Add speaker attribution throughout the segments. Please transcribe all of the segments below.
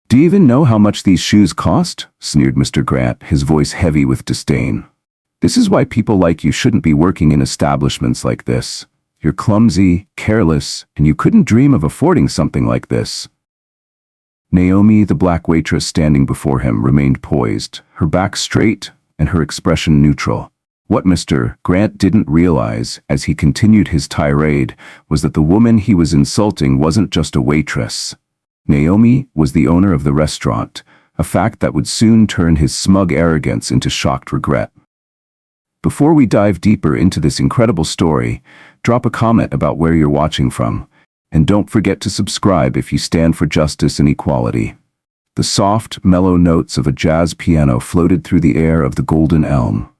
Speaker 1: "Do you even know how much these shoes cost?" sneered Mr. Grant, his voice heavy with disdain. "This is why people like you shouldn't be working in establishments like this. You're clumsy, careless, and you couldn't dream of affording something like this." Naomi, the black waitress standing before him, remained poised, her back straight and her expression neutral. What Mr. Grant didn't realize, as he continued his tirade, was that the woman he was insulting wasn't just a waitress. Naomi was the owner of the restaurant, a fact that would soon turn his smug arrogance into shocked regret. Before we dive deeper into this incredible story, drop a comment about where you're watching from, and don't forget to subscribe if you stand for justice and equality. The soft, mellow notes of a jazz piano floated through the air of the Golden Elm,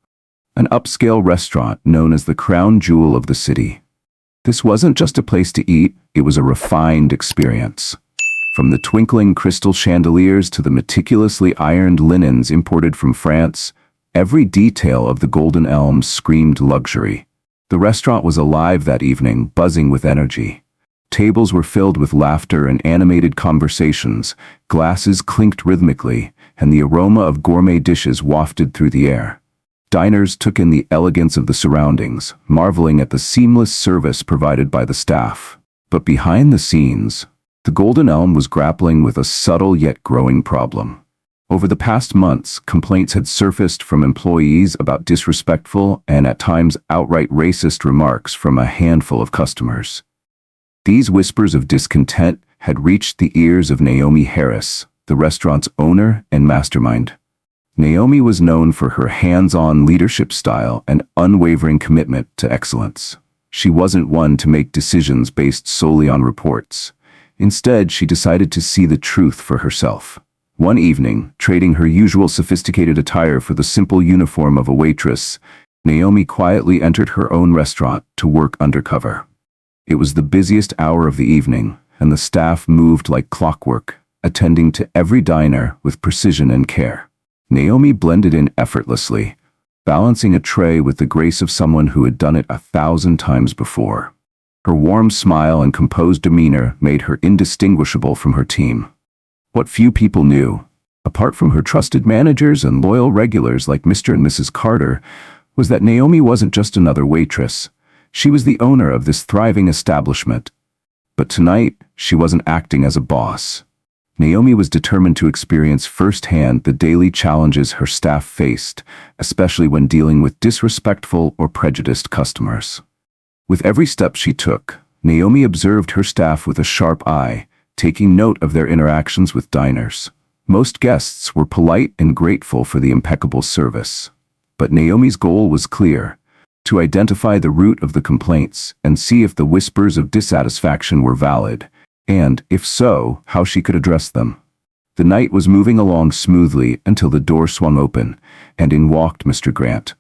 Speaker 1: an upscale restaurant known as the crown jewel of the city. This wasn't just a place to eat, it was a refined experience. From the twinkling crystal chandeliers to the meticulously ironed linens imported from France, every detail of the Golden Elm screamed luxury. The restaurant was alive that evening, buzzing with energy. Tables were filled with laughter and animated conversations, glasses clinked rhythmically, and the aroma of gourmet dishes wafted through the air. Diners took in the elegance of the surroundings, marveling at the seamless service provided by the staff. But behind the scenes, the Golden Elm was grappling with a subtle yet growing problem. Over the past months, complaints had surfaced from employees about disrespectful and at times outright racist remarks from a handful of customers. These whispers of discontent had reached the ears of Naomi Harris, the restaurant's owner and mastermind. Naomi was known for her hands-on leadership style and unwavering commitment to excellence. She wasn't one to make decisions based solely on reports. Instead, she decided to see the truth for herself. One evening, trading her usual sophisticated attire for the simple uniform of a waitress, Naomi quietly entered her own restaurant to work undercover. It was the busiest hour of the evening, and the staff moved like clockwork, attending to every diner with precision and care. Naomi blended in effortlessly, balancing a tray with the grace of someone who had done it 1,000 times before. Her warm smile and composed demeanor made her indistinguishable from her team. What few people knew, apart from her trusted managers and loyal regulars like Mr. and Mrs. Carter, was that Naomi wasn't just another waitress. She was the owner of this thriving establishment. But tonight, she wasn't acting as a boss. Naomi was determined to experience firsthand the daily challenges her staff faced, especially when dealing with disrespectful or prejudiced customers. With every step she took, Naomi observed her staff with a sharp eye, taking note of their interactions with diners. Most guests were polite and grateful for the impeccable service. But Naomi's goal was clear: to identify the root of the complaints and see if the whispers of dissatisfaction were valid, and, if so, how she could address them. The night was moving along smoothly until the door swung open, and in walked Mr. Grant.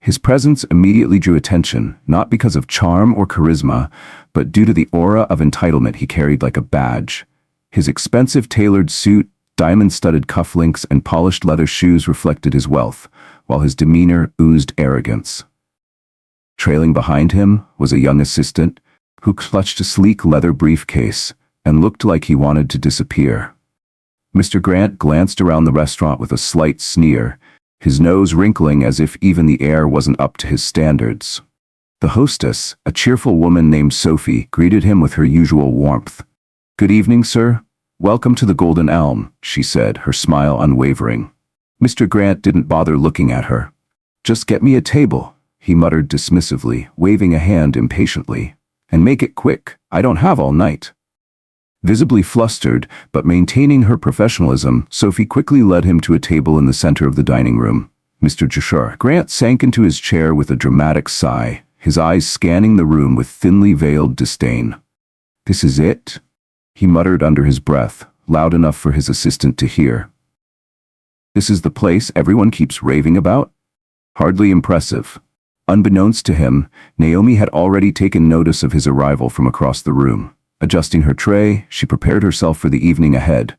Speaker 1: His presence immediately drew attention, not because of charm or charisma, but due to the aura of entitlement he carried like a badge. His expensive tailored suit, diamond-studded cufflinks, and polished leather shoes reflected his wealth, while his demeanor oozed arrogance. Trailing behind him was a young assistant, who clutched a sleek leather briefcase and looked like he wanted to disappear. Mr. Grant glanced around the restaurant with a slight sneer, his nose wrinkling as if even the air wasn't up to his standards. The hostess, a cheerful woman named Sophie, greeted him with her usual warmth. "Good evening, sir. Welcome to the Golden Elm," she said, her smile unwavering. Mr. Grant didn't bother looking at her. "Just get me a table," he muttered dismissively, waving a hand impatiently. "And make it quick. I don't have all night." Visibly flustered, but maintaining her professionalism, Sophie quickly led him to a table in the center of the dining room. Mr. Joshua Grant sank into his chair with a dramatic sigh, his eyes scanning the room with thinly veiled disdain. "This is it?" he muttered under his breath, loud enough for his assistant to hear. "This is the place everyone keeps raving about?" Hardly impressive. Unbeknownst to him, Naomi had already taken notice of his arrival from across the room. Adjusting her tray, she prepared herself for the evening ahead,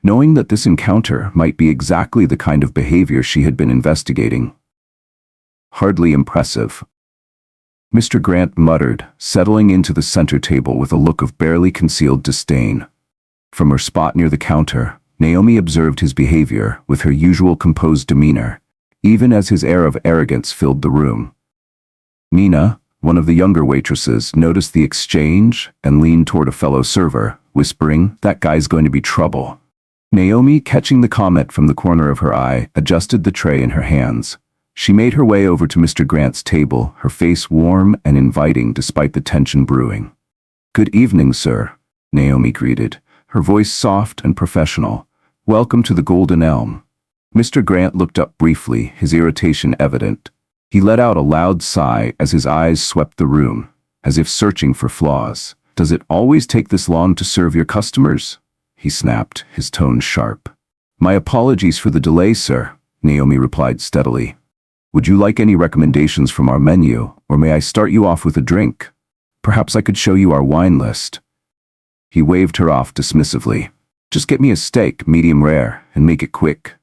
Speaker 1: knowing that this encounter might be exactly the kind of behavior she had been investigating. "Hardly impressive," Mr. Grant muttered, settling into the center table with a look of barely concealed disdain. From her spot near the counter, Naomi observed his behavior with her usual composed demeanor, even as his air of arrogance filled the room. Nina, one of the younger waitresses, noticed the exchange and leaned toward a fellow server, whispering, "That guy's going to be trouble." Naomi, catching the comment from the corner of her eye, adjusted the tray in her hands. She made her way over to Mr. Grant's table, her face warm and inviting despite the tension brewing. "Good evening, sir," Naomi greeted, her voice soft and professional. "Welcome to the Golden Elm." Mr. Grant looked up briefly, his irritation evident. He let out a loud sigh as his eyes swept the room, as if searching for flaws. "Does it always take this long to serve your customers?" he snapped, his tone sharp. "My apologies for the delay, sir," Naomi replied steadily. "Would you like any recommendations from our menu, or may I start you off with a drink? Perhaps I could show you our wine list." He waved her off dismissively. "Just get me a steak, medium rare, and make it quick."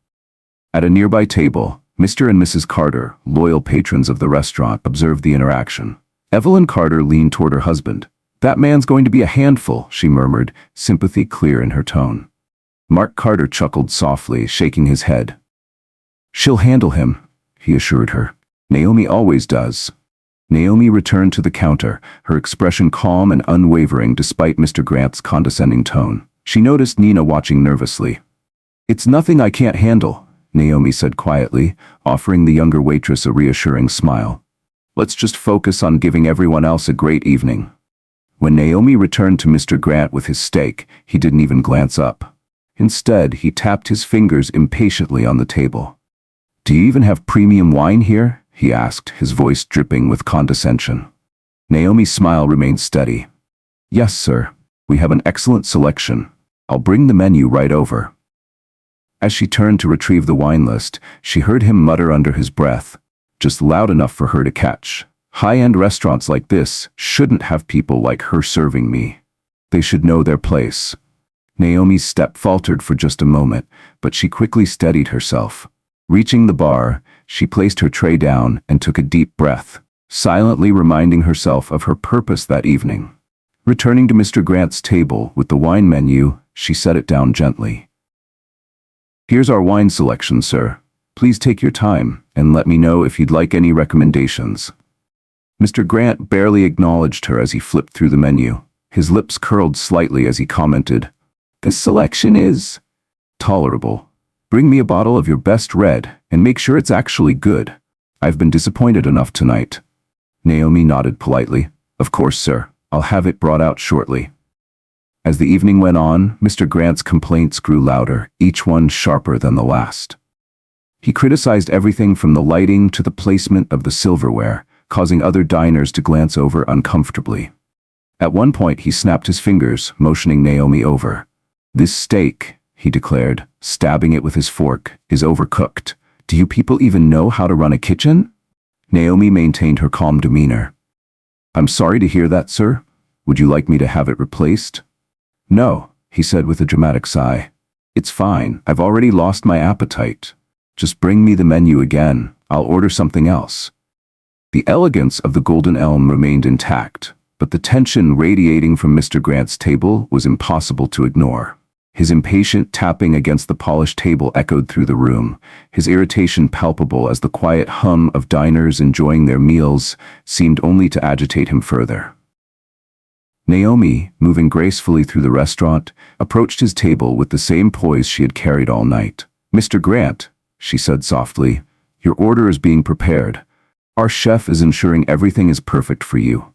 Speaker 1: At a nearby table, Mr. and Mrs. Carter, loyal patrons of the restaurant, observed the interaction. Evelyn Carter leaned toward her husband. "That man's going to be a handful," she murmured, sympathy clear in her tone. Mark Carter chuckled softly, shaking his head. "She'll handle him," he assured her. "Naomi always does." Naomi returned to the counter, her expression calm and unwavering despite Mr. Grant's condescending tone. She noticed Nina watching nervously. "It's nothing I can't handle," Naomi said quietly, offering the younger waitress a reassuring smile. "Let's just focus on giving everyone else a great evening." When Naomi returned to Mr. Grant with his steak, he didn't even glance up. Instead, he tapped his fingers impatiently on the table. "Do you even have premium wine here?" he asked, his voice dripping with condescension. Naomi's smile remained steady. "Yes, sir. We have an excellent selection. I'll bring the menu right over." As she turned to retrieve the wine list, she heard him mutter under his breath, just loud enough for her to catch. "High-end restaurants like this shouldn't have people like her serving me. They should know their place." Naomi's step faltered for just a moment, but she quickly steadied herself. Reaching the bar, she placed her tray down and took a deep breath, silently reminding herself of her purpose that evening. Returning to Mr. Grant's table with the wine menu, she set it down gently. "Here's our wine selection, sir. Please take your time and let me know if you'd like any recommendations." Mr. Grant barely acknowledged her as he flipped through the menu. His lips curled slightly as he commented, "This selection is tolerable. Bring me a bottle of your best red and make sure it's actually good. I've been disappointed enough tonight." Naomi nodded politely. "Of course, sir. I'll have it brought out shortly." As the evening went on, Mr. Grant's complaints grew louder, each one sharper than the last. He criticized everything from the lighting to the placement of the silverware, causing other diners to glance over uncomfortably. At one point, he snapped his fingers, motioning Naomi over. "This steak," he declared, stabbing it with his fork, "is overcooked. Do you people even know how to run a kitchen?" Naomi maintained her calm demeanor. "I'm sorry to hear that, sir. Would you like me to have it replaced?" "No," he said with a dramatic sigh. "It's fine. I've already lost my appetite. Just bring me the menu again. I'll order something else." The elegance of the Golden Elm remained intact, but the tension radiating from Mr. Grant's table was impossible to ignore. His impatient tapping against the polished table echoed through the room, his irritation palpable as the quiet hum of diners enjoying their meals seemed only to agitate him further. Naomi, moving gracefully through the restaurant, approached his table with the same poise she had carried all night. "Mr. Grant," she said softly, "your order is being prepared. Our chef is ensuring everything is perfect for you."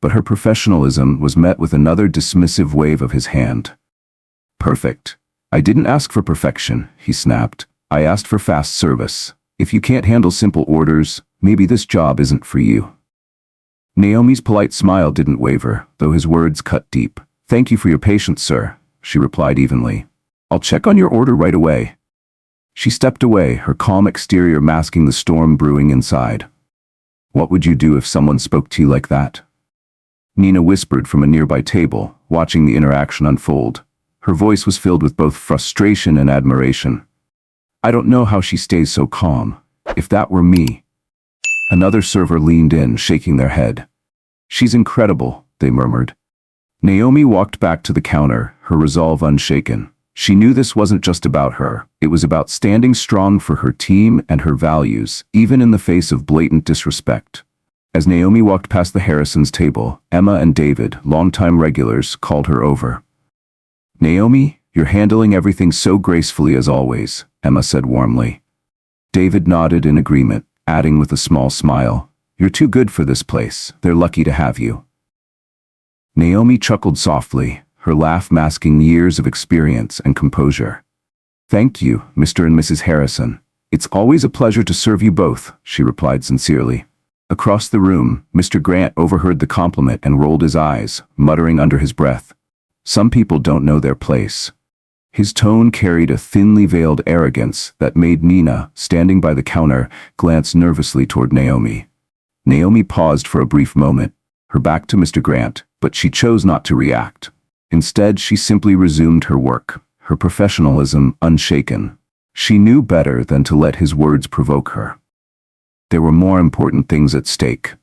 Speaker 1: But her professionalism was met with another dismissive wave of his hand. "Perfect. I didn't ask for perfection," he snapped. "I asked for fast service. If you can't handle simple orders, maybe this job isn't for you." Naomi's polite smile didn't waver, though his words cut deep. "Thank you for your patience, sir," she replied evenly. "I'll check on your order right away." She stepped away, her calm exterior masking the storm brewing inside. "What would you do if someone spoke to you like that?" Nina whispered from a nearby table, watching the interaction unfold. Her voice was filled with both frustration and admiration. "I don't know how she stays so calm. If that were me." Another server leaned in, shaking their head. "She's incredible," they murmured. Naomi walked back to the counter, her resolve unshaken. She knew this wasn't just about her. It was about standing strong for her team and her values, even in the face of blatant disrespect. As Naomi walked past the Harrisons' table, Emma and David, longtime regulars, called her over. "Naomi, you're handling everything so gracefully as always," Emma said warmly. David nodded in agreement, adding with a small smile, "You're too good for this place. They're lucky to have you." Naomi chuckled softly, her laugh masking years of experience and composure. "Thank you, Mr. and Mrs. Harrison. It's always a pleasure to serve you both," she replied sincerely. Across the room, Mr. Grant overheard the compliment and rolled his eyes, muttering under his breath, "Some people don't know their place." His tone carried a thinly veiled arrogance that made Nina, standing by the counter, glance nervously toward Naomi. Naomi paused for a brief moment, her back to Mr. Grant, but she chose not to react. Instead, she simply resumed her work, her professionalism unshaken. She knew better than to let his words provoke her. There were more important things at stake.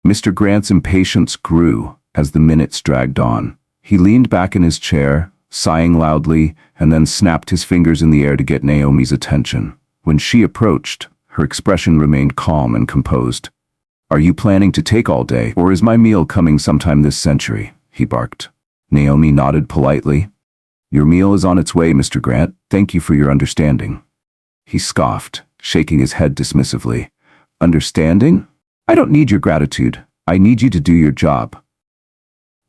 Speaker 1: Mr. Grant's impatience grew as the minutes dragged on. He leaned back in his chair, sighing loudly, and then snapped his fingers in the air to get Naomi's attention. When she approached, her expression remained calm and composed. "Are you planning to take all day, or is my meal coming sometime this century?" he barked. Naomi nodded politely. "Your meal is on its way, Mr. Grant. Thank you for your understanding." He scoffed, shaking his head dismissively. "Understanding? I don't need your gratitude. I need you to do your job."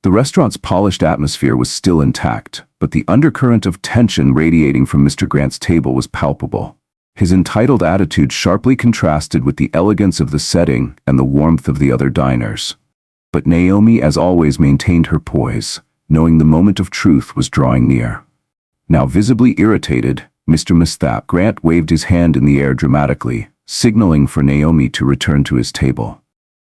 Speaker 1: The restaurant's polished atmosphere was still intact, but the undercurrent of tension radiating from Mr. Grant's table was palpable. His entitled attitude sharply contrasted with the elegance of the setting and the warmth of the other diners. But Naomi, as always, maintained her poise, knowing the moment of truth was drawing near. Now visibly irritated, Mr. Mr. Grant waved his hand in the air dramatically, signaling for Naomi to return to his table.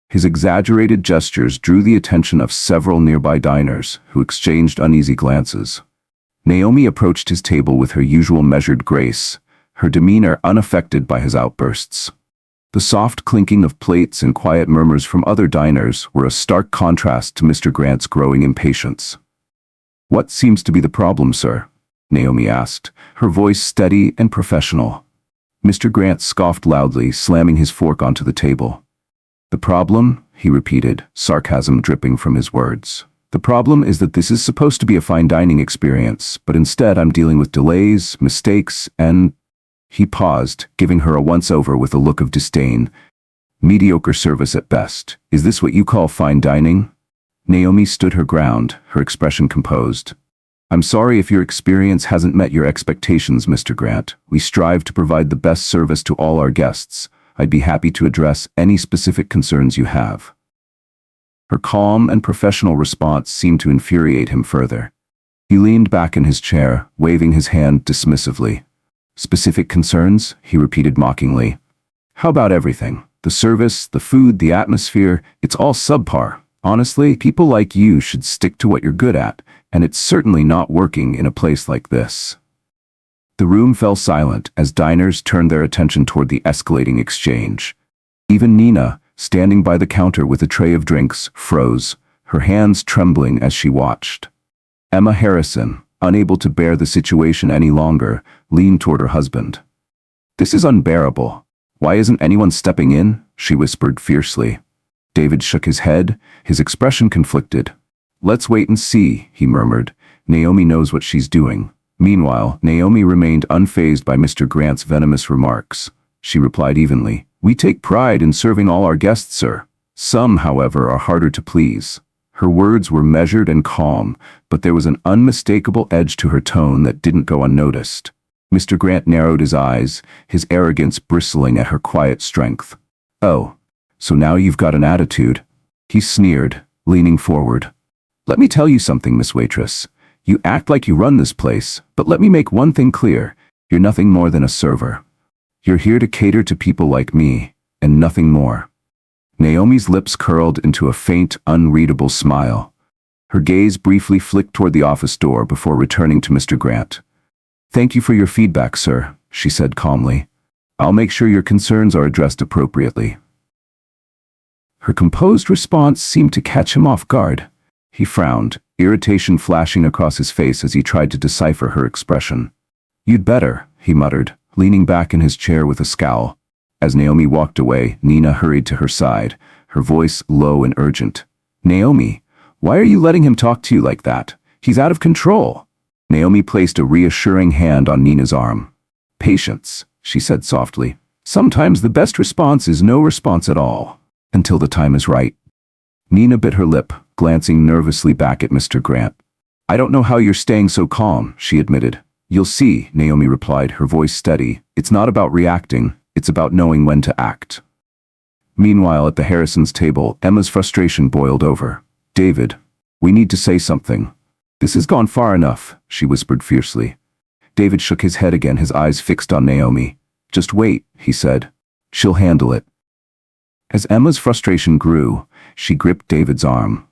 Speaker 1: His exaggerated gestures drew the attention of several nearby diners, who exchanged uneasy glances. Naomi approached his table with her usual measured grace, her demeanor unaffected by his outbursts. The soft clinking of plates and quiet murmurs from other diners were a stark contrast to Mr. Grant's growing impatience. "What seems to be the problem, sir?" Naomi asked, her voice steady and professional. Mr. Grant scoffed loudly, slamming his fork onto the table. "The problem?" he repeated, sarcasm dripping from his words. "The problem is that this is supposed to be a fine dining experience, but instead I'm dealing with delays, mistakes, and—" He paused, giving her a once-over with a look of disdain. "Mediocre service at best. Is this what you call fine dining?" Naomi stood her ground, her expression composed. "I'm sorry if your experience hasn't met your expectations, Mr. Grant. We strive to provide the best service to all our guests. I'd be happy to address any specific concerns you have." Her calm and professional response seemed to infuriate him further. He leaned back in his chair, waving his hand dismissively. "Specific concerns?" he repeated mockingly. "How about everything? The service, the food, the atmosphere, it's all subpar. Honestly, people like you should stick to what you're good at, and it's certainly not working in a place like this." The room fell silent as diners turned their attention toward the escalating exchange. Even Nina, standing by the counter with a tray of drinks, froze, her hands trembling as she watched. Emma Harrison, unable to bear the situation any longer, leaned toward her husband. "This is unbearable. Why isn't anyone stepping in?" she whispered fiercely. David shook his head, his expression conflicted. "Let's wait and see," he murmured. "Naomi knows what she's doing." Meanwhile, Naomi remained unfazed by Mr. Grant's venomous remarks. She replied evenly, "We take pride in serving all our guests, sir. Some, however, are harder to please." Her words were measured and calm, but there was an unmistakable edge to her tone that didn't go unnoticed. Mr. Grant narrowed his eyes, his arrogance bristling at her quiet strength. "Oh, so now you've got an attitude," he sneered, leaning forward. "Let me tell you something, Miss Waitress. You act like you run this place, but let me make one thing clear. You're nothing more than a server. You're here to cater to people like me, and nothing more." Naomi's lips curled into a faint, unreadable smile. Her gaze briefly flicked toward the office door before returning to Mr. Grant. "Thank you for your feedback, sir," she said calmly. "I'll make sure your concerns are addressed appropriately." Her composed response seemed to catch him off guard. He frowned, irritation flashing across his face as he tried to decipher her expression. "You'd better," he muttered, leaning back in his chair with a scowl. As Naomi walked away, Nina hurried to her side, her voice low and urgent. "Naomi, why are you letting him talk to you like that? He's out of control." Naomi placed a reassuring hand on Nina's arm. "Patience," she said softly. "Sometimes the best response is no response at all, until the time is right." Nina bit her lip, glancing nervously back at Mr. Grant. "I don't know how you're staying so calm," she admitted. "You'll see," Naomi replied, her voice steady. "It's not about reacting, it's about knowing when to act." Meanwhile, at the Harrisons' table, Emma's frustration boiled over. "David, we need to say something. This has gone far enough," she whispered fiercely. David shook his head again, his eyes fixed on Naomi. "Just wait," he said. "She'll handle it." As Emma's frustration grew, she gripped David's arm.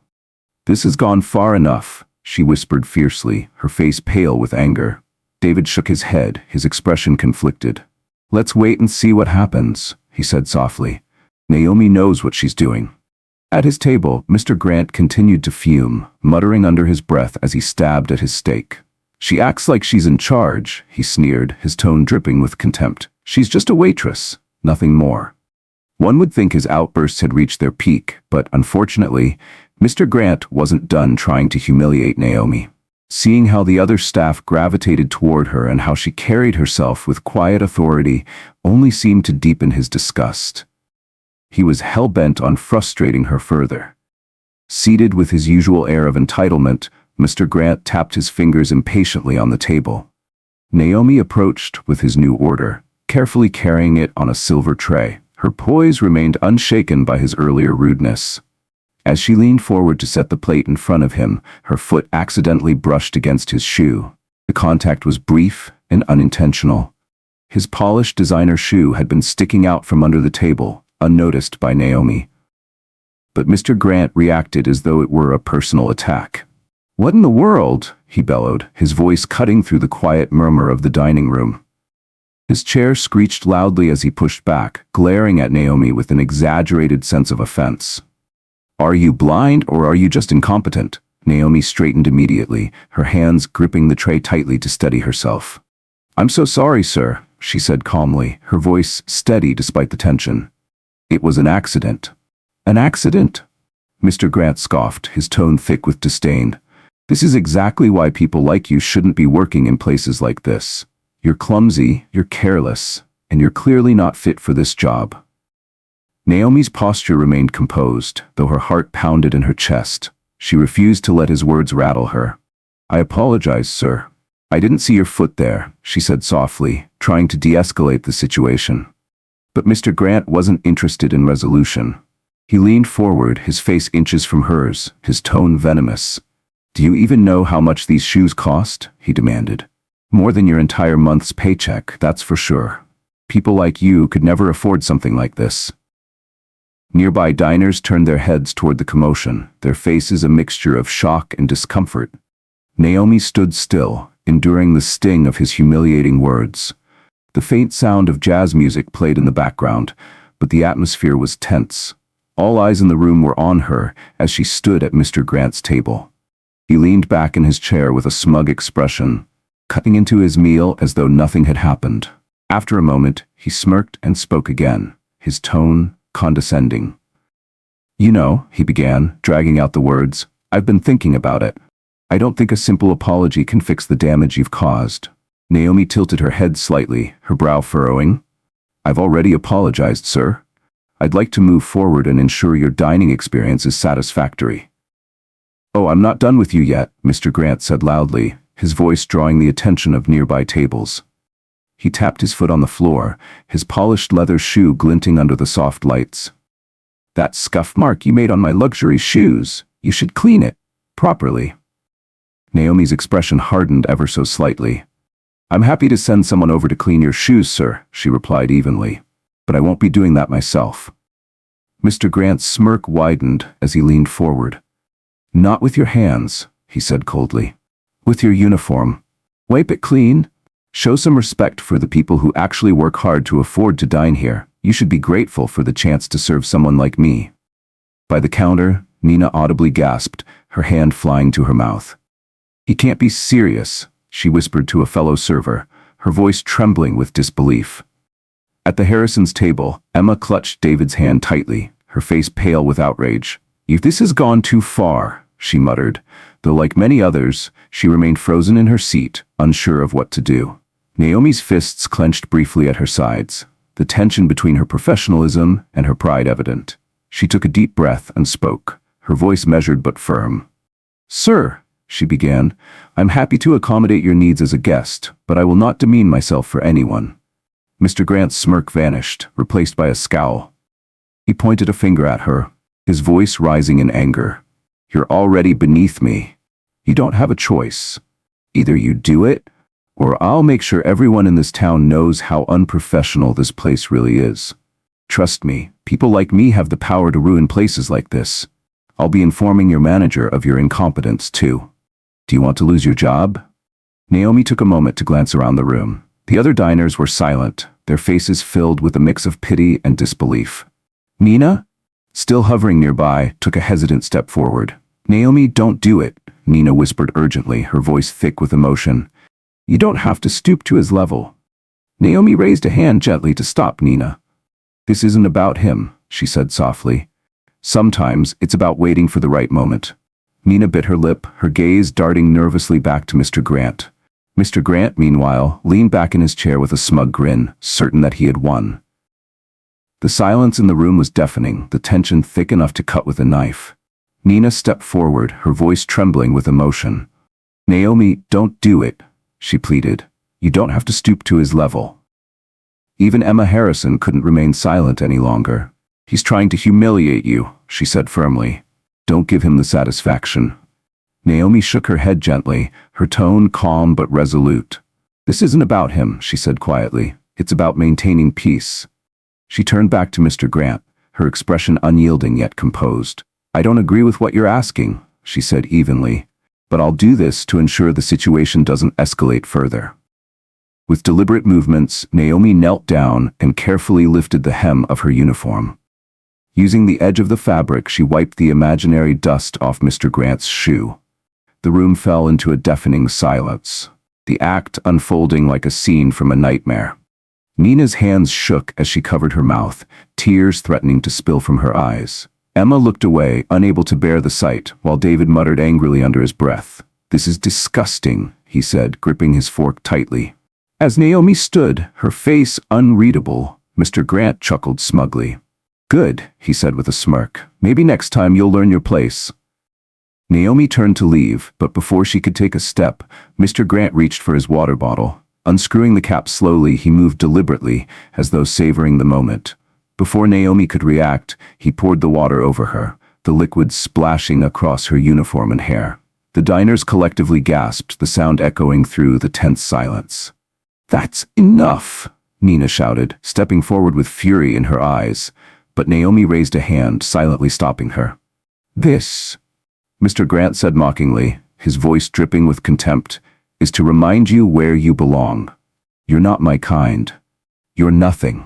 Speaker 1: "This has gone far enough," she whispered fiercely, her face pale with anger. David shook his head, his expression conflicted. "Let's wait and see what happens," he said softly. "Naomi knows what she's doing." At his table, Mr. Grant continued to fume, muttering under his breath as he stabbed at his steak. "She acts like she's in charge," he sneered, his tone dripping with contempt. "She's just a waitress, nothing more." One would think his outbursts had reached their peak, but unfortunately, Mr. Grant wasn't done trying to humiliate Naomi. Seeing how the other staff gravitated toward her and how she carried herself with quiet authority only seemed to deepen his disgust. He was hell-bent on frustrating her further. Seated with his usual air of entitlement, Mr. Grant tapped his fingers impatiently on the table. Naomi approached with his new order, carefully carrying it on a silver tray. Her poise remained unshaken by his earlier rudeness. As she leaned forward to set the plate in front of him, her foot accidentally brushed against his shoe. The contact was brief and unintentional. His polished designer shoe had been sticking out from under the table, unnoticed by Naomi. But Mr. Grant reacted as though it were a personal attack. "What in the world?" he bellowed, his voice cutting through the quiet murmur of the dining room. His chair screeched loudly as he pushed back, glaring at Naomi with an exaggerated sense of offense. "Are you blind or are you just incompetent?" Naomi straightened immediately, her hands gripping the tray tightly to steady herself. "I'm so sorry, sir," she said calmly, her voice steady despite the tension. "It was an accident." "An accident?" Mr. Grant scoffed, his tone thick with disdain. "This is exactly why people like you shouldn't be working in places like this. You're clumsy, you're careless, and you're clearly not fit for this job." Naomi's posture remained composed, though her heart pounded in her chest. She refused to let his words rattle her. "I apologize, sir. I didn't see your foot there," she said softly, trying to de-escalate the situation. But Mr. Grant wasn't interested in resolution. He leaned forward, his face inches from hers, his tone venomous. "Do you even know how much these shoes cost?" he demanded. "More than your entire month's paycheck, that's for sure. People like you could never afford something like this." Nearby diners turned their heads toward the commotion, their faces a mixture of shock and discomfort. Naomi stood still, enduring the sting of his humiliating words. The faint sound of jazz music played in the background, but the atmosphere was tense. All eyes in the room were on her as she stood at Mr. Grant's table. He leaned back in his chair with a smug expression, cutting into his meal as though nothing had happened. After a moment, he smirked and spoke again, his tone condescending. "You know," he began, dragging out the words, "I've been thinking about it. I don't think a simple apology can fix the damage you've caused." Naomi tilted her head slightly, her brow furrowing. "I've already apologized, sir. I'd like to move forward and ensure your dining experience is satisfactory." "Oh, I'm not done with you yet," Mr. Grant said loudly, his voice drawing the attention of nearby tables. He tapped his foot on the floor, his polished leather shoe glinting under the soft lights. "That scuff mark you made on my luxury shoes, you should clean it properly." Naomi's expression hardened ever so slightly. "I'm happy to send someone over to clean your shoes, sir," she replied evenly. "But I won't be doing that myself." Mr. Grant's smirk widened as he leaned forward. "Not with your hands," he said coldly. "With your uniform. Wipe it clean. Show some respect for the people who actually work hard to afford to dine here. You should be grateful for the chance to serve someone like me." By the counter, Nina audibly gasped, her hand flying to her mouth. "He can't be serious," she whispered to a fellow server, her voice trembling with disbelief. At the Harrisons' table, Emma clutched David's hand tightly, her face pale with outrage. "This has gone too far," she muttered, though like many others, she remained frozen in her seat, unsure of what to do. Naomi's fists clenched briefly at her sides, the tension between her professionalism and her pride evident. She took a deep breath and spoke, her voice measured but firm. "Sir," she began, "I'm happy to accommodate your needs as a guest, but I will not demean myself for anyone." Mr. Grant's smirk vanished, replaced by a scowl. He pointed a finger at her, his voice rising in anger. "You're already beneath me. You don't have a choice. Either you do it, or I'll make sure everyone in this town knows how unprofessional this place really is. Trust me, people like me have the power to ruin places like this. I'll be informing your manager of your incompetence, too. Do you want to lose your job?" Naomi took a moment to glance around the room. The other diners were silent, their faces filled with a mix of pity and disbelief. Nina, still hovering nearby, took a hesitant step forward. "Naomi, don't do it," Nina whispered urgently, her voice thick with emotion. "You don't have to stoop to his level." Naomi raised a hand gently to stop Nina. "This isn't about him," she said softly. "Sometimes it's about waiting for the right moment." Nina bit her lip, her gaze darting nervously back to Mr. Grant. Mr. Grant, meanwhile, leaned back in his chair with a smug grin, certain that he had won. The silence in the room was deafening, the tension thick enough to cut with a knife. Nina stepped forward, her voice trembling with emotion. "Naomi, don't do it," she pleaded. "You don't have to stoop to his level." Even Emma Harrison couldn't remain silent any longer. "He's trying to humiliate you," she said firmly. "Don't give him the satisfaction." Naomi shook her head gently, her tone calm but resolute. "This isn't about him," she said quietly. "It's about maintaining peace." She turned back to Mr. Grant, her expression unyielding yet composed. "I don't agree with what you're asking," she said evenly, "but I'll do this to ensure the situation doesn't escalate further." With deliberate movements, Naomi knelt down and carefully lifted the hem of her uniform. Using the edge of the fabric, she wiped the imaginary dust off Mr. Grant's shoe. The room fell into a deafening silence, the act unfolding like a scene from a nightmare. Nina's hands shook as she covered her mouth, tears threatening to spill from her eyes. Emma looked away, unable to bear the sight, while David muttered angrily under his breath. "This is disgusting," he said, gripping his fork tightly. As Naomi stood, her face unreadable, Mr. Grant chuckled smugly. "Good," he said with a smirk. "Maybe next time you'll learn your place." Naomi turned to leave, but before she could take a step, Mr. Grant reached for his water bottle. Unscrewing the cap slowly, he moved deliberately, as though savoring the moment. Before Naomi could react, he poured the water over her, the liquid splashing across her uniform and hair. The diners collectively gasped, the sound echoing through the tense silence. "That's enough," Nina shouted, stepping forward with fury in her eyes, but Naomi raised a hand, silently stopping her. "This," Mr. Grant said mockingly, his voice dripping with contempt, "is to remind you where you belong. You're not my kind. You're nothing.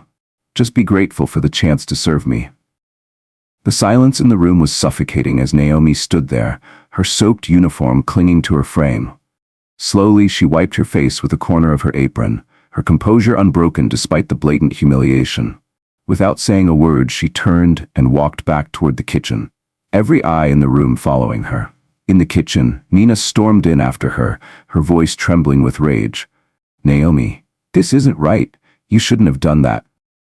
Speaker 1: Just be grateful for the chance to serve me." The silence in the room was suffocating as Naomi stood there, her soaked uniform clinging to her frame. Slowly, she wiped her face with a corner of her apron, her composure unbroken despite the blatant humiliation. Without saying a word, she turned and walked back toward the kitchen, every eye in the room following her. In the kitchen, Nina stormed in after her, her voice trembling with rage. "Naomi, this isn't right. You shouldn't have done that.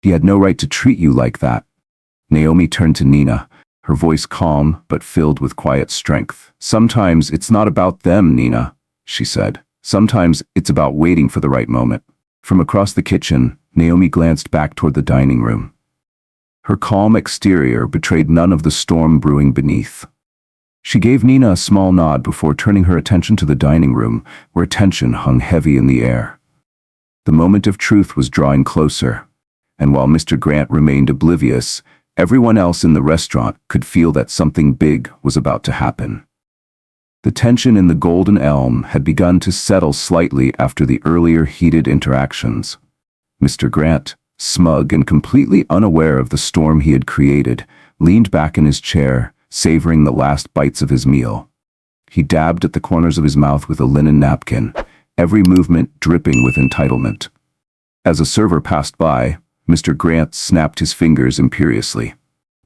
Speaker 1: He had no right to treat you like that." Naomi turned to Nina, her voice calm but filled with quiet strength. "Sometimes it's not about them, Nina," she said. "Sometimes it's about waiting for the right moment." From across the kitchen, Naomi glanced back toward the dining room. Her calm exterior betrayed none of the storm brewing beneath. She gave Nina a small nod before turning her attention to the dining room, where tension hung heavy in the air. The moment of truth was drawing closer, and while Mr. Grant remained oblivious, everyone else in the restaurant could feel that something big was about to happen. The tension in the Golden Elm had begun to settle slightly after the earlier heated interactions. Mr. Grant, smug and completely unaware of the storm he had created, leaned back in his chair, savoring the last bites of his meal. He dabbed at the corners of his mouth with a linen napkin, every movement dripping with entitlement. As a server passed by, Mr. Grant snapped his fingers imperiously.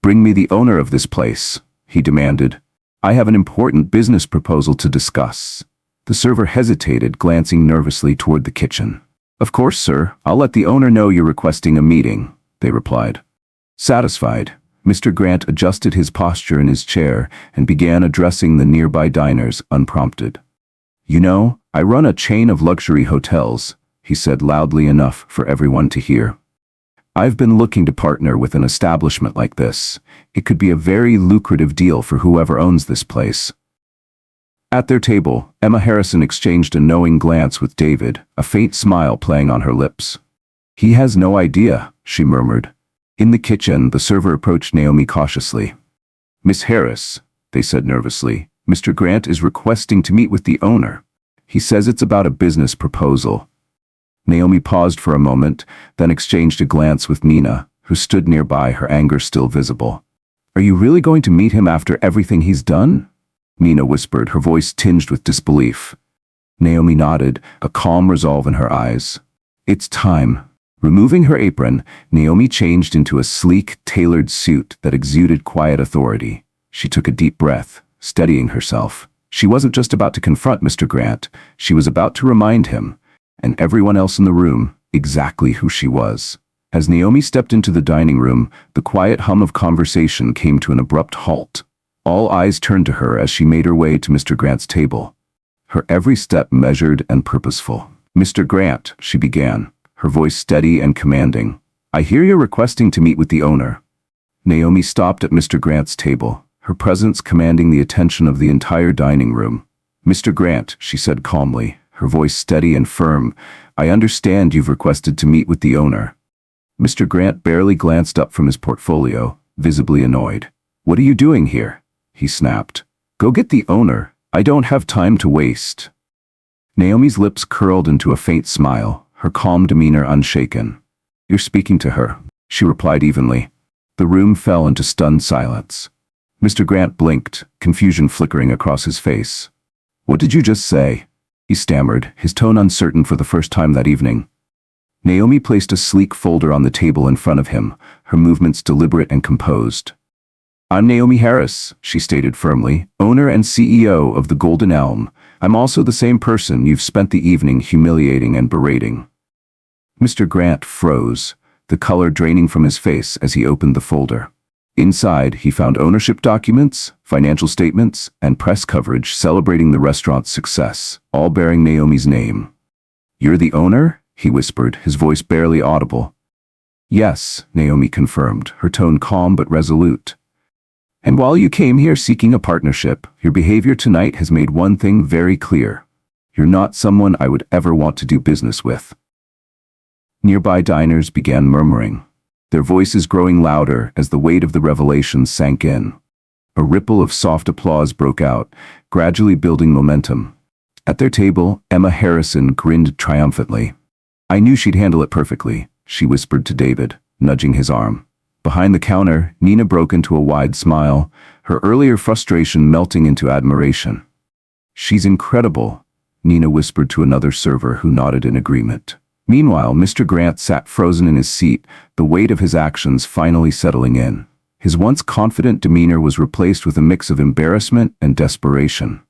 Speaker 1: "Bring me the owner of this place," he demanded. "I have an important business proposal to discuss." The server hesitated, glancing nervously toward the kitchen. "Of course, sir. I'll let the owner know you're requesting a meeting," they replied. Satisfied, Mr. Grant adjusted his posture in his chair and began addressing the nearby diners unprompted. "You know, I run a chain of luxury hotels," he said loudly enough for everyone to hear. "I've been looking to partner with an establishment like this. It could be a very lucrative deal for whoever owns this place." At their table, Emma Harrison exchanged a knowing glance with David, a faint smile playing on her lips. "He has no idea," she murmured. In the kitchen, the server approached Naomi cautiously. "Miss Harris," they said nervously, "Mr. Grant is requesting to meet with the owner. He says it's about a business proposal." Naomi paused for a moment, then exchanged a glance with Nina, who stood nearby, her anger still visible. "Are you really going to meet him after everything he's done?" Nina whispered, her voice tinged with disbelief. Naomi nodded, a calm resolve in her eyes. "It's time." Removing her apron, Naomi changed into a sleek, tailored suit that exuded quiet authority. She took a deep breath, steadying herself. She wasn't just about to confront Mr. Grant, she was about to remind him, and everyone else in the room, exactly who she was. As Naomi stepped into the dining room, the quiet hum of conversation came to an abrupt halt. All eyes turned to her as she made her way to Mr. Grant's table. Her every step measured and purposeful. "Mr. Grant," she began, her voice steady and commanding, "I hear you're requesting to meet with the owner." Naomi stopped at Mr. Grant's table, her presence commanding the attention of the entire dining room. "Mr. Grant," she said calmly, her voice steady and firm, "I understand you've requested to meet with the owner." Mr. Grant barely glanced up from his portfolio, visibly annoyed. "What are you doing here?" he snapped. "Go get the owner. I don't have time to waste." Naomi's lips curled into a faint smile, her calm demeanor unshaken. "You're speaking to her," she replied evenly. The room fell into stunned silence. Mr. Grant blinked, confusion flickering across his face. "What did you just say?" he stammered, his tone uncertain for the first time that evening. Naomi placed a sleek folder on the table in front of him, her movements deliberate and composed. "I'm Naomi Harris," she stated firmly, "owner and CEO of the Golden Elm. I'm also the same person you've spent the evening humiliating and berating." Mr. Grant froze, the color draining from his face as he opened the folder. Inside, he found ownership documents, financial statements, and press coverage celebrating the restaurant's success, all bearing Naomi's name. "You're the owner?" he whispered, his voice barely audible. "Yes," Naomi confirmed, her tone calm but resolute. "And while you came here seeking a partnership, your behavior tonight has made one thing very clear. You're not someone I would ever want to do business with." Nearby diners began murmuring, their voices growing louder as the weight of the revelation sank in. A ripple of soft applause broke out, gradually building momentum. At their table, Emma Harrison grinned triumphantly. "I knew she'd handle it perfectly," she whispered to David, nudging his arm. Behind the counter, Nina broke into a wide smile, her earlier frustration melting into admiration. "She's incredible," Nina whispered to another server who nodded in agreement. Meanwhile, Mr. Grant sat frozen in his seat, the weight of his actions finally settling in. His once confident demeanor was replaced with a mix of embarrassment and desperation.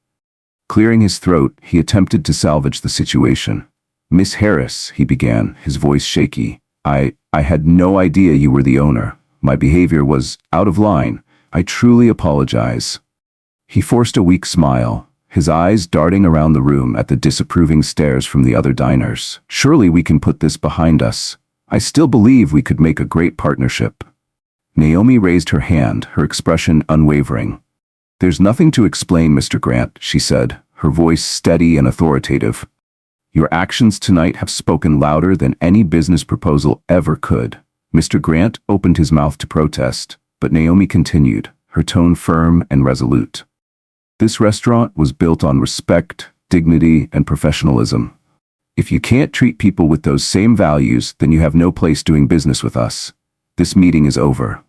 Speaker 1: Clearing his throat, he attempted to salvage the situation. "Miss Harris," he began, his voice shaky, I had no idea you were the owner. My behavior was out of line. I truly apologize." He forced a weak smile, his eyes darting around the room at the disapproving stares from the other diners. "Surely we can put this behind us. I still believe we could make a great partnership." Naomi raised her hand, her expression unwavering. "There's nothing to explain, Mr. Grant," she said, her voice steady and authoritative. "Your actions tonight have spoken louder than any business proposal ever could." Mr. Grant opened his mouth to protest, but Naomi continued, her tone firm and resolute. "This restaurant was built on respect, dignity, and professionalism. If you can't treat people with those same values, then you have no place doing business with us. This meeting is over."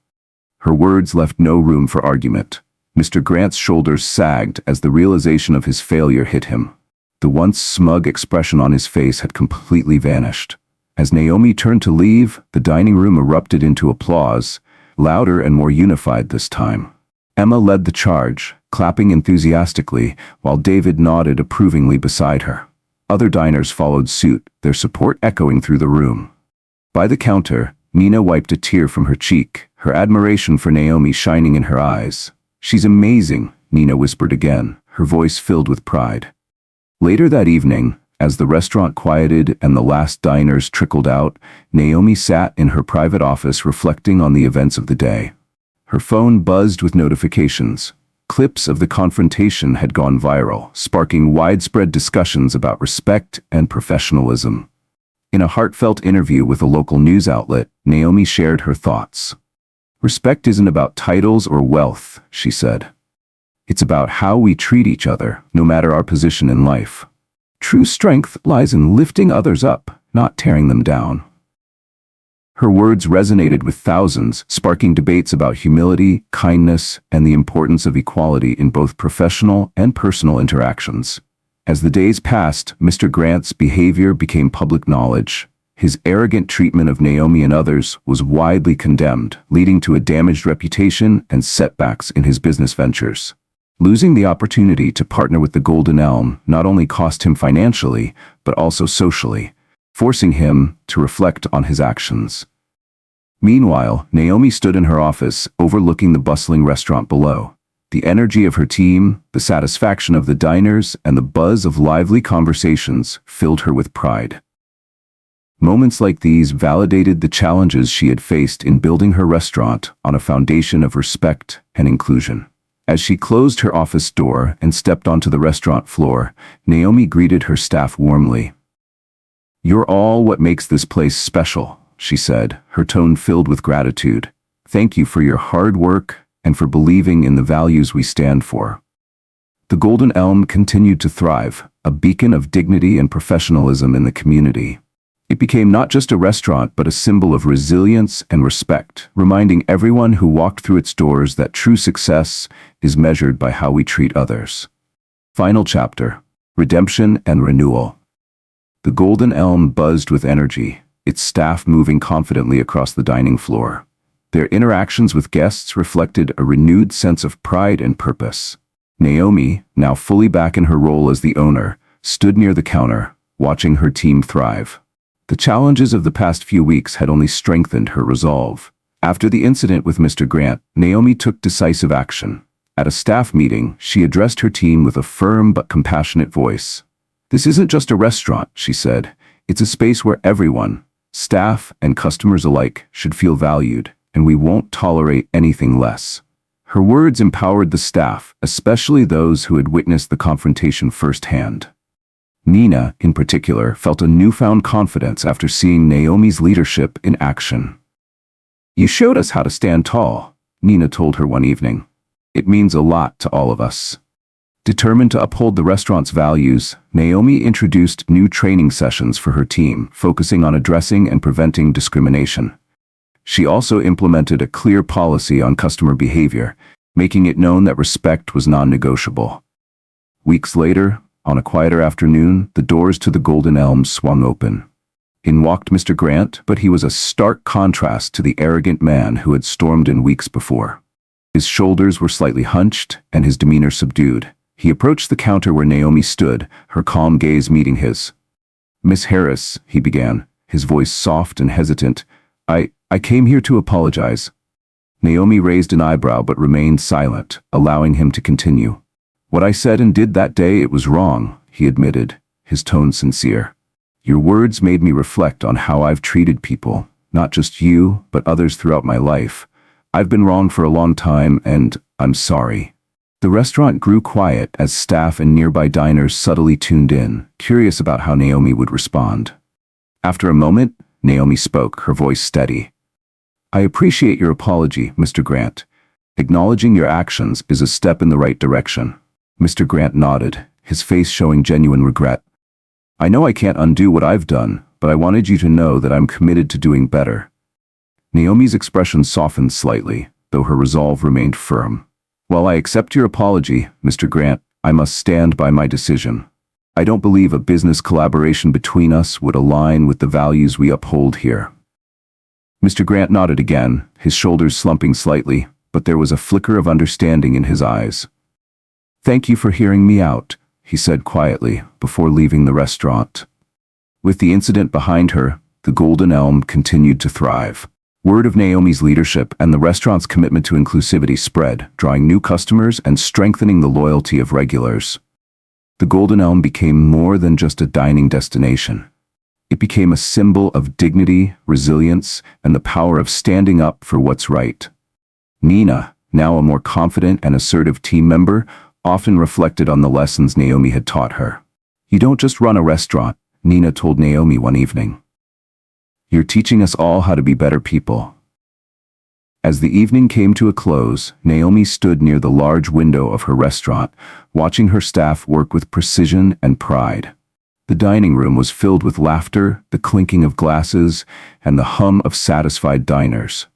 Speaker 1: Her words left no room for argument. Mr. Grant's shoulders sagged as the realization of his failure hit him. The once smug expression on his face had completely vanished. As Naomi turned to leave, the dining room erupted into applause, louder and more unified this time. Emma led the charge, clapping enthusiastically, while David nodded approvingly beside her. Other diners followed suit, their support echoing through the room. By the counter, Nina wiped a tear from her cheek, her admiration for Naomi shining in her eyes. "She's amazing," Nina whispered again, her voice filled with pride. Later that evening, as the restaurant quieted and the last diners trickled out, Naomi sat in her private office reflecting on the events of the day. Her phone buzzed with notifications. Clips of the confrontation had gone viral, sparking widespread discussions about respect and professionalism. In a heartfelt interview with a local news outlet, Naomi shared her thoughts. "Respect isn't about titles or wealth," she said. "It's about how we treat each other, no matter our position in life. True strength lies in lifting others up, not tearing them down." Her words resonated with thousands, sparking debates about humility, kindness, and the importance of equality in both professional and personal interactions. As the days passed, Mr. Grant's behavior became public knowledge. His arrogant treatment of Naomi and others was widely condemned, leading to a damaged reputation and setbacks in his business ventures. Losing the opportunity to partner with the Golden Elm not only cost him financially, but also socially, forcing him to reflect on his actions. Meanwhile, Naomi stood in her office, overlooking the bustling restaurant below. The energy of her team, the satisfaction of the diners, and the buzz of lively conversations filled her with pride. Moments like these validated the challenges she had faced in building her restaurant on a foundation of respect and inclusion. As she closed her office door and stepped onto the restaurant floor, Naomi greeted her staff warmly. "You're all what makes this place special," she said, her tone filled with gratitude. "Thank you for your hard work and for believing in the values we stand for." The Golden Elm continued to thrive, a beacon of dignity and professionalism in the community. It became not just a restaurant but a symbol of resilience and respect, reminding everyone who walked through its doors that true success is measured by how we treat others. Final chapter: Redemption and Renewal. The Golden Elm buzzed with energy, its staff moving confidently across the dining floor. Their interactions with guests reflected a renewed sense of pride and purpose. Naomi, now fully back in her role as the owner, stood near the counter, watching her team thrive. The challenges of the past few weeks had only strengthened her resolve. After the incident with Mr. Grant, Naomi took decisive action. At a staff meeting, she addressed her team with a firm but compassionate voice. "This isn't just a restaurant," she said. "It's a space where everyone, staff and customers alike, should feel valued, and we won't tolerate anything less." Her words empowered the staff, especially those who had witnessed the confrontation firsthand. Nina, in particular, felt a newfound confidence after seeing Naomi's leadership in action. "You showed us how to stand tall," Nina told her one evening. "It means a lot to all of us." Determined to uphold the restaurant's values, Naomi introduced new training sessions for her team, focusing on addressing and preventing discrimination. She also implemented a clear policy on customer behavior, making it known that respect was non-negotiable. Weeks later, on a quieter afternoon, the doors to the Golden Elm swung open. In walked Mr. Grant, but he was a stark contrast to the arrogant man who had stormed in weeks before. His shoulders were slightly hunched and his demeanor subdued. He approached the counter where Naomi stood, her calm gaze meeting his. "Miss Harris," he began, his voice soft and hesitant, I came here to apologize." Naomi raised an eyebrow but remained silent, allowing him to continue. "What I said and did that day, it was wrong," he admitted, his tone sincere. "Your words made me reflect on how I've treated people, not just you, but others throughout my life. I've been wrong for a long time, and I'm sorry." The restaurant grew quiet as staff and nearby diners subtly tuned in, curious about how Naomi would respond. After a moment, Naomi spoke, her voice steady. "I appreciate your apology, Mr. Grant. Acknowledging your actions is a step in the right direction." Mr. Grant nodded, his face showing genuine regret. "I know I can't undo what I've done, but I wanted you to know that I'm committed to doing better." Naomi's expression softened slightly, though her resolve remained firm. While I accept your apology, Mr. Grant, I must stand by my decision. I don't believe a business collaboration between us would align with the values we uphold here. Mr. Grant nodded again, his shoulders slumping slightly, but there was a flicker of understanding in his eyes. Thank you for hearing me out, he said quietly, before leaving the restaurant. With the incident behind her, the Golden Elm continued to thrive. Word of Naomi's leadership and the restaurant's commitment to inclusivity spread, drawing new customers and strengthening the loyalty of regulars. The Golden Elm became more than just a dining destination. It became a symbol of dignity, resilience, and the power of standing up for what's right. Nina, now a more confident and assertive team member, often reflected on the lessons Naomi had taught her. You don't just run a restaurant, Nina told Naomi one evening. You're teaching us all how to be better people. As the evening came to a close, Naomi stood near the large window of her restaurant, watching her staff work with precision and pride. The dining room was filled with laughter, the clinking of glasses, and the hum of satisfied diners.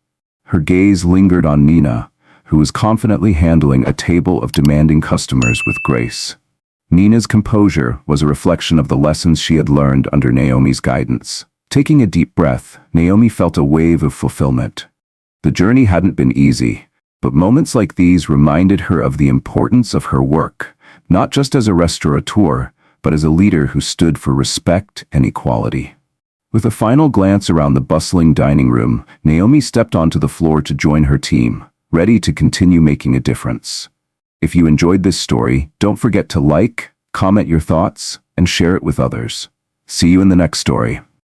Speaker 1: Her gaze lingered on Nina, who was confidently handling a table of demanding customers with grace. Nina's composure was a reflection of the lessons she had learned under Naomi's guidance. Taking a deep breath, Naomi felt a wave of fulfillment. The journey hadn't been easy, but moments like these reminded her of the importance of her work, not just as a restaurateur, but as a leader who stood for respect and equality. With a final glance around the bustling dining room, Naomi stepped onto the floor to join her team, ready to continue making a difference. If you enjoyed this story, don't forget to like, comment your thoughts, and share it with others. See you in the next story.